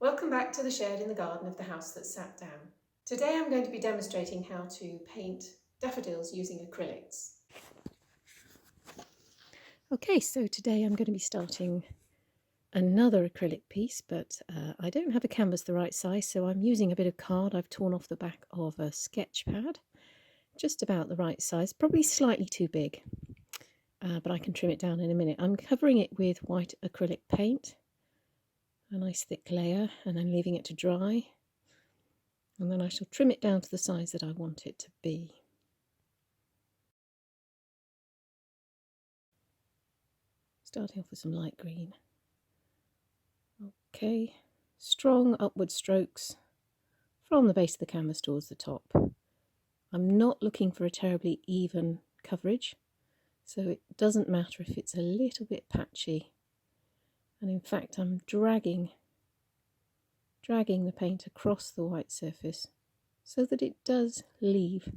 Welcome back to the shed in the garden of the house that sat down. Today I'm going to be demonstrating how to paint daffodils using acrylics. Okay, so today I'm going to be starting another acrylic piece, but I don't have a canvas the right size, so I'm using a bit of card. I've torn off the back of a sketch pad, just about the right size, probably slightly too big, but I can trim it down in a minute. I'm covering it with white acrylic paint, a nice thick layer, and then leaving it to dry. And then I shall trim it down to the size that I want it to be. Starting off with some light green. Okay, strong upward strokes from the base of the canvas towards the top. I'm not looking for a terribly even coverage, so it doesn't matter if it's a little bit patchy. And in fact, I'm dragging the paint across the white surface so that it does leave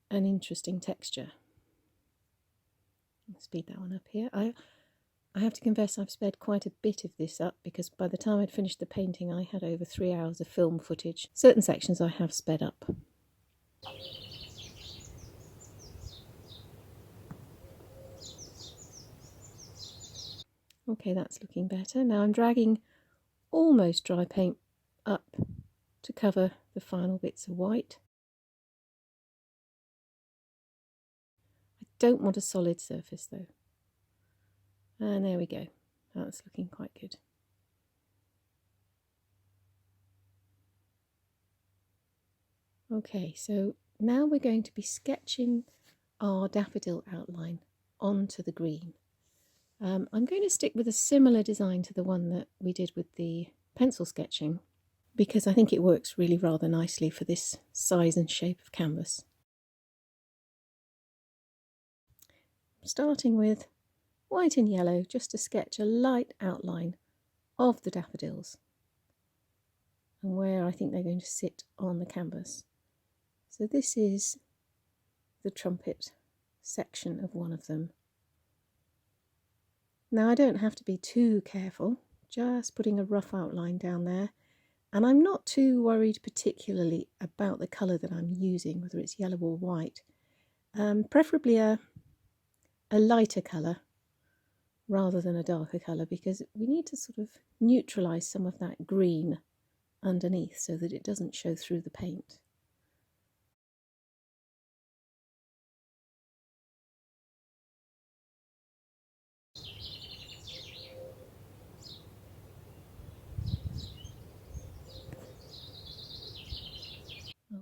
an interesting texture. I'll speed that one up here. I have to confess I've sped quite a bit of this up because by the time I'd finished the painting I had over 3 hours of film footage. Certain sections I have sped up. Okay, that's looking better. Now I'm dragging almost dry paint up to cover the final bits of white. I don't want a solid surface though. And there we go. That's looking quite good. Okay, so now we're going to be sketching our daffodil outline onto the green. I'm going to stick with a similar design to the one that we did with the pencil sketching because I think it works really rather nicely for this size and shape of canvas. Starting with white and yellow just to sketch a light outline of the daffodils and where I think they're going to sit on the canvas. So this is the trumpet section of one of them. Now I don't have to be too careful, just putting a rough outline down there, and I'm not too worried particularly about the colour that I'm using, whether it's yellow or white. Preferably a lighter colour rather than a darker colour, because we need to sort of neutralise some of that green underneath so that it doesn't show through the paint.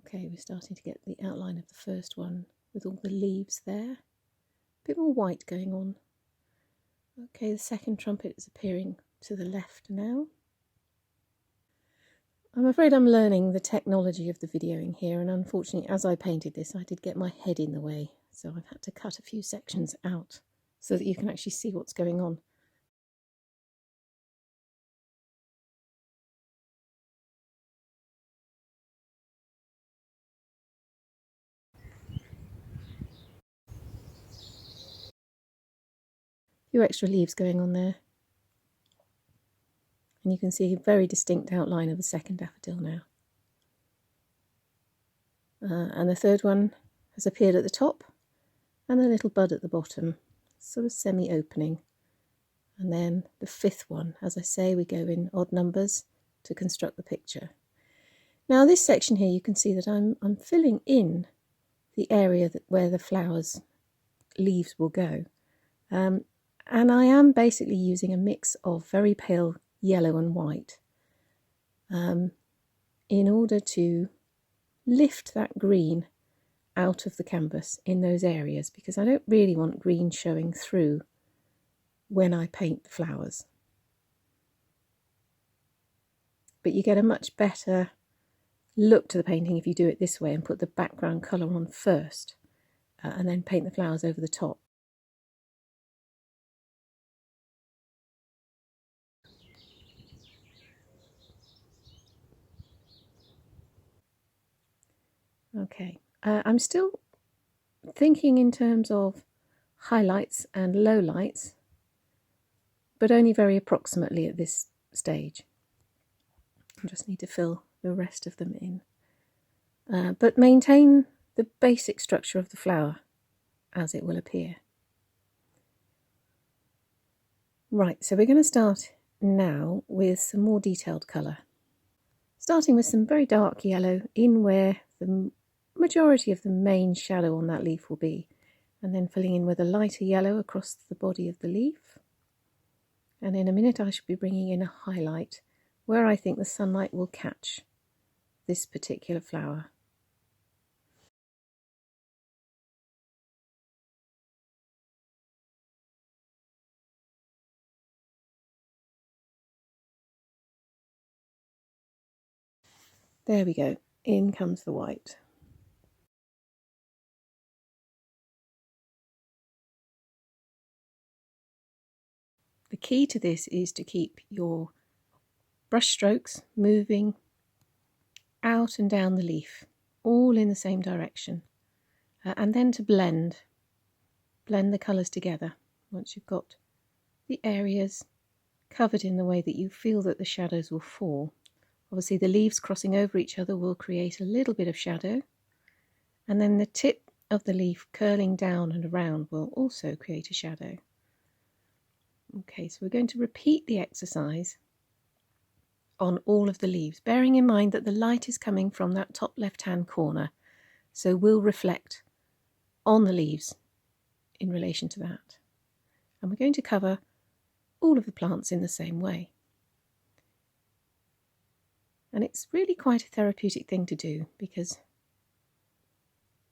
Okay, we're starting to get the outline of the first one with all the leaves there. A bit more white going on. Okay, the second trumpet is appearing to the left now. I'm afraid I'm learning the technology of the videoing here, and unfortunately as I painted this I did get my head in the way, so I've had to cut a few sections out so that you can actually see what's going on. A few extra leaves going on there. And you can see a very distinct outline of the second daffodil now. And the third one has appeared at the top, and a little bud at the bottom, sort of semi-opening. And then the fifth one, as I say, we go in odd numbers to construct the picture. Now this section here, you can see that I'm filling in the area where the flowers' leaves will go. And I am basically using a mix of very pale yellow and white in order to lift that green out of the canvas in those areas, because I don't really want green showing through when I paint the flowers. But you get a much better look to the painting if you do it this way and put the background colour on first and then paint the flowers over the top. Okay, I'm still thinking in terms of highlights and lowlights, but only very approximately at this stage. I just need to fill the rest of them in. But maintain the basic structure of the flower as it will appear. Right, so we're going to start now with some more detailed colour. Starting with some very dark yellow in where the majority of the main shadow on that leaf will be, and then filling in with a lighter yellow across the body of the leaf. And in a minute I shall be bringing in a highlight where I think the sunlight will catch this particular flower. There we go, in comes the white. The key to this is to keep your brush strokes moving out and down the leaf, all in the same direction, and then to blend the colours together once you've got the areas covered in the way that you feel that the shadows will fall. Obviously the leaves crossing over each other will create a little bit of shadow, and then the tip of the leaf curling down and around will also create a shadow. Okay, so we're going to repeat the exercise on all of the leaves, bearing in mind that the light is coming from that top left hand corner, so will reflect on the leaves in relation to that. And we're going to cover all of the plants in the same way. And it's really quite a therapeutic thing to do, because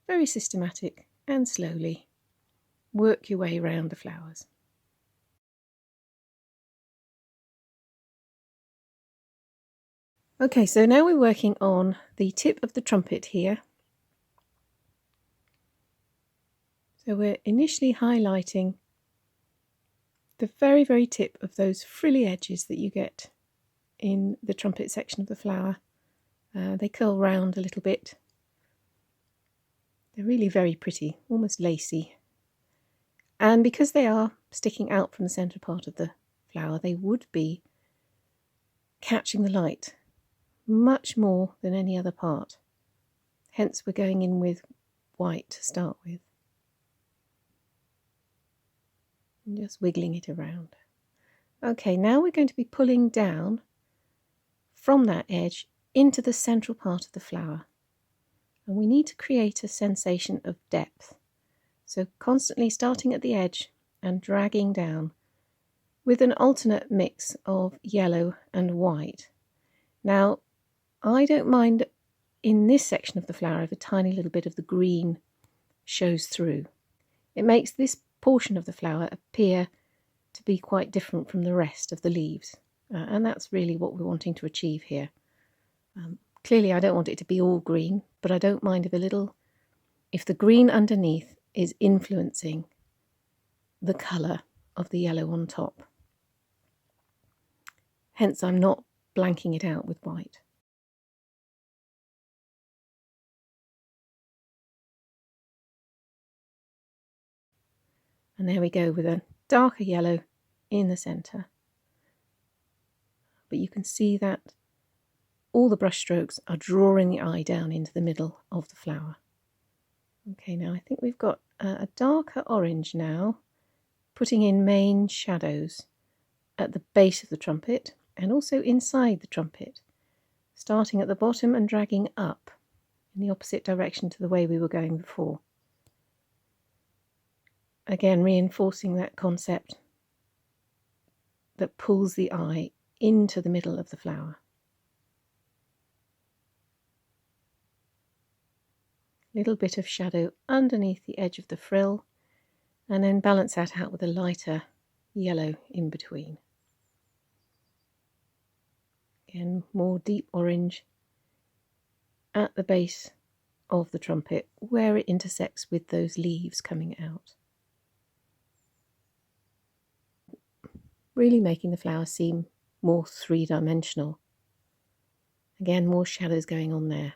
very systematic and slowly work your way around the flowers. Okay, so now we're working on the tip of the trumpet here. So we're initially highlighting the very, very tip of those frilly edges that you get in the trumpet section of the flower. They curl round a little bit. They're really very pretty, almost lacy. And because they are sticking out from the centre part of the flower, they would be catching the light much more than any other part. Hence we're going in with white to start with. And just wiggling it around. Okay, now we're going to be pulling down from that edge into the central part of the flower. And we need to create a sensation of depth. So constantly starting at the edge and dragging down with an alternate mix of yellow and white. Now, I don't mind in this section of the flower if a tiny little bit of the green shows through. It makes this portion of the flower appear to be quite different from the rest of the leaves. And that's really what we're wanting to achieve here. Clearly I don't want it to be all green, but I don't mind if the green underneath is influencing the colour of the yellow on top. Hence I'm not blanking it out with white. And there we go with a darker yellow in the centre. But you can see that all the brush strokes are drawing the eye down into the middle of the flower. Okay, now I think we've got a darker orange now, putting in main shadows at the base of the trumpet and also inside the trumpet, starting at the bottom and dragging up in the opposite direction to the way we were going before. Again, reinforcing that concept that pulls the eye into the middle of the flower. Little bit of shadow underneath the edge of the frill, and then balance that out with a lighter yellow in between. Again, more deep orange at the base of the trumpet where it intersects with those leaves coming out. Really making the flower seem more three-dimensional. Again, more shadows going on there.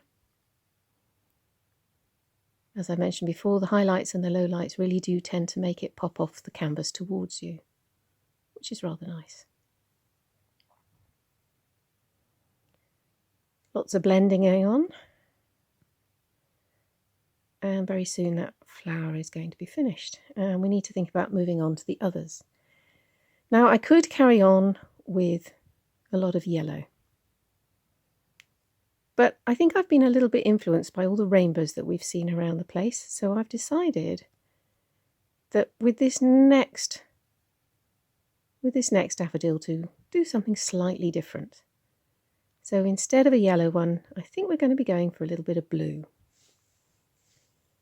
As I mentioned before, the highlights and the lowlights really do tend to make it pop off the canvas towards you, which is rather nice. Lots of blending going on. And very soon that flower is going to be finished. And we need to think about moving on to the others. Now I could carry on with a lot of yellow. But I think I've been a little bit influenced by all the rainbows that we've seen around the place. So I've decided that with this next daffodil to do something slightly different. So instead of a yellow one, I think we're going to be going for a little bit of blue.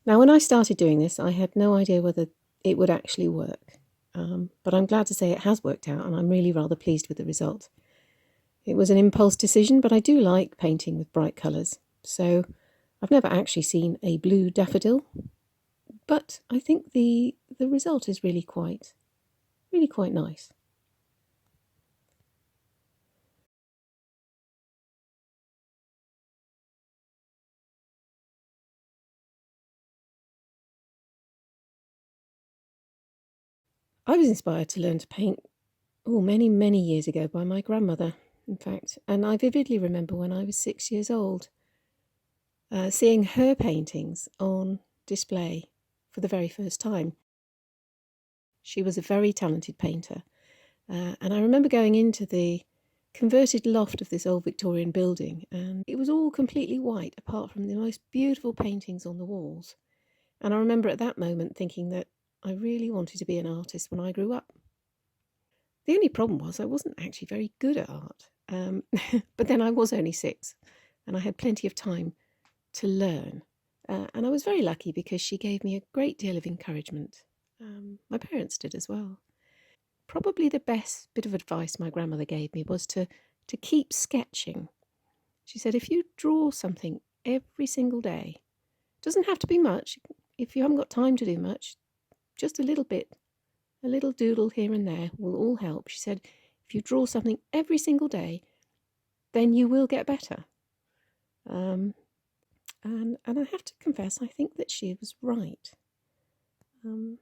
Now when I started doing this, I had no idea whether it would actually work. But I'm glad to say it has worked out, and I'm really rather pleased with the result. It was an impulse decision, but I do like painting with bright colours. So I've never actually seen a blue daffodil, but I think the result is really quite nice. I was inspired to learn to paint many, many years ago by my grandmother, in fact. And I vividly remember when I was 6 years old, seeing her paintings on display for the very first time. She was a very talented painter. And I remember going into the converted loft of this old Victorian building, and it was all completely white, apart from the most beautiful paintings on the walls. And I remember at that moment thinking that I really wanted to be an artist when I grew up. The only problem was I wasn't actually very good at art. But then I was only 6, and I had plenty of time to learn. And I was very lucky because she gave me a great deal of encouragement. My parents did as well. Probably the best bit of advice my grandmother gave me was to keep sketching. She said, if you draw something every single day, it doesn't have to be much. If you haven't got time to do much, just a little bit, a little doodle here and there will all help. She said, if you draw something every single day, then you will get better. And I have to confess, I think that she was right. The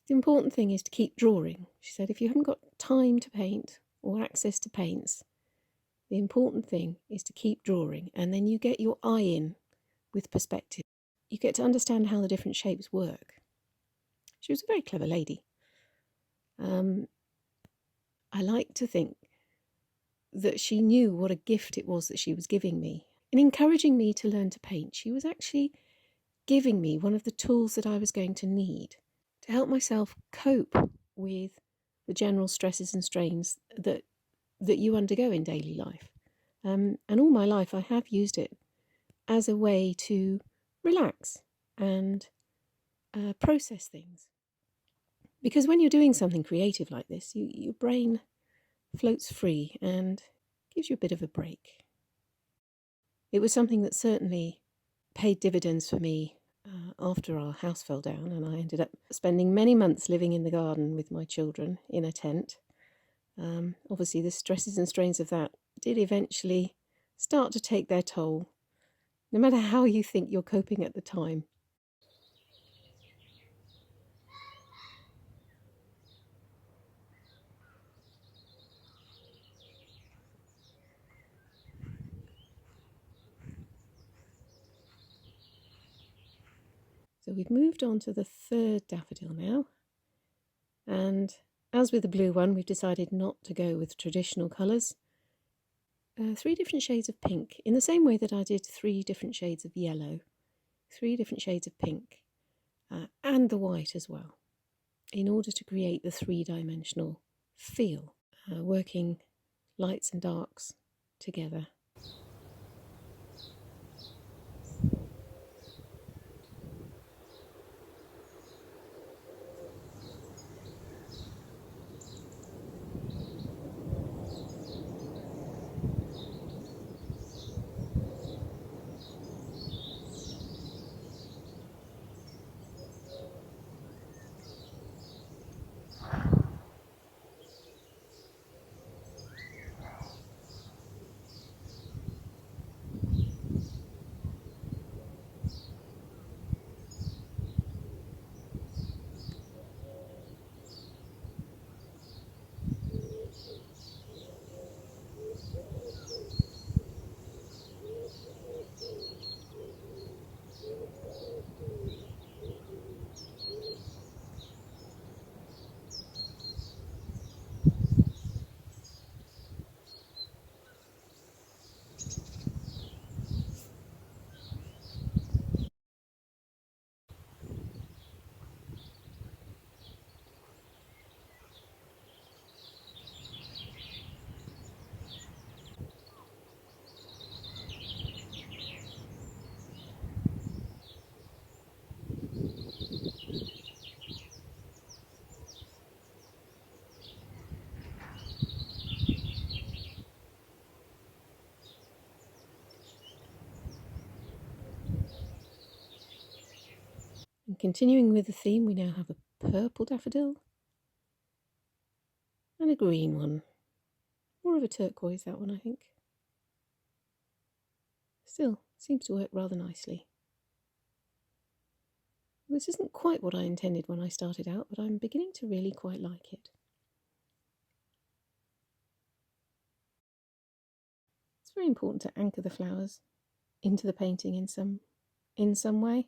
important thing is to keep drawing. She said, if you haven't got time to paint or access to paints, the important thing is to keep drawing, and then you get your eye in with perspective. You get to understand how the different shapes work. She was a very clever lady. I like to think that she knew what a gift it was that she was giving me. In encouraging me to learn to paint, she was actually giving me one of the tools that I was going to need to help myself cope with the general stresses and strains that you undergo in daily life. And all my life I have used it as a way to relax and process things. Because when you're doing something creative like this, your brain floats free and gives you a bit of a break. It was something that certainly paid dividends for me after our house fell down, and I ended up spending many months living in the garden with my children in a tent. Obviously, the stresses and strains of that did eventually start to take their toll, no matter how you think you're coping at the time. So we've moved on to the third daffodil now, and as with the blue one, we've decided not to go with traditional colours. 3 different shades of pink, in the same way that I did 3 different shades of yellow, 3 different shades of pink, and the white as well, in order to create the 3-dimensional feel, working lights and darks together. continuing with the theme, we now have a purple daffodil and a green one. More of a turquoise, that one, I think. Still, seems to work rather nicely. This isn't quite what I intended when I started out, but I'm beginning to really quite like it. It's very important to anchor the flowers into the painting in some way.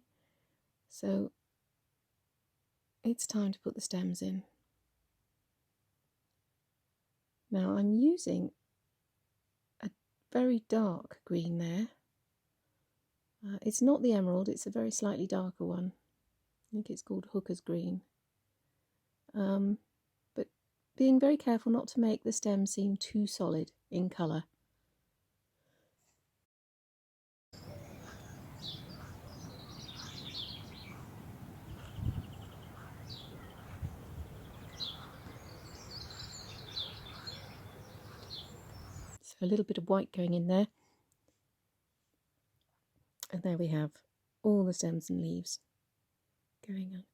So it's time to put the stems in. Now I'm using a very dark green there. It's not the emerald, it's a very slightly darker one. I think it's called Hooker's Green. But being very careful not to make the stem seem too solid in colour. So a little bit of white going in there. And there we have all the stems and leaves going on.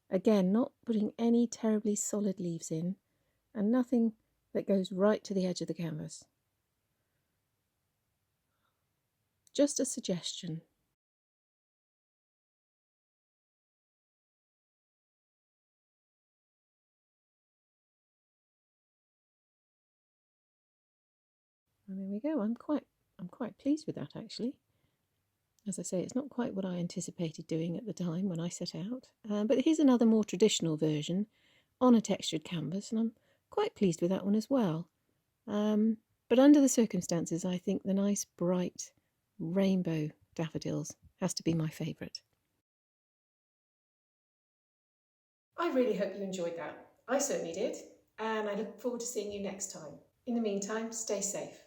Again, not putting any terribly solid leaves in, and nothing that goes right to the edge of the canvas. Just a suggestion. And there we go. I'm quite pleased with that, actually. As I say, it's not quite what I anticipated doing at the time when I set out, but here's another more traditional version on a textured canvas, and I'm quite pleased with that one as well. But under the circumstances, I think the nice bright rainbow daffodils has to be my favourite. I really hope you enjoyed that. I certainly did, and I look forward to seeing you next time. In the meantime, stay safe.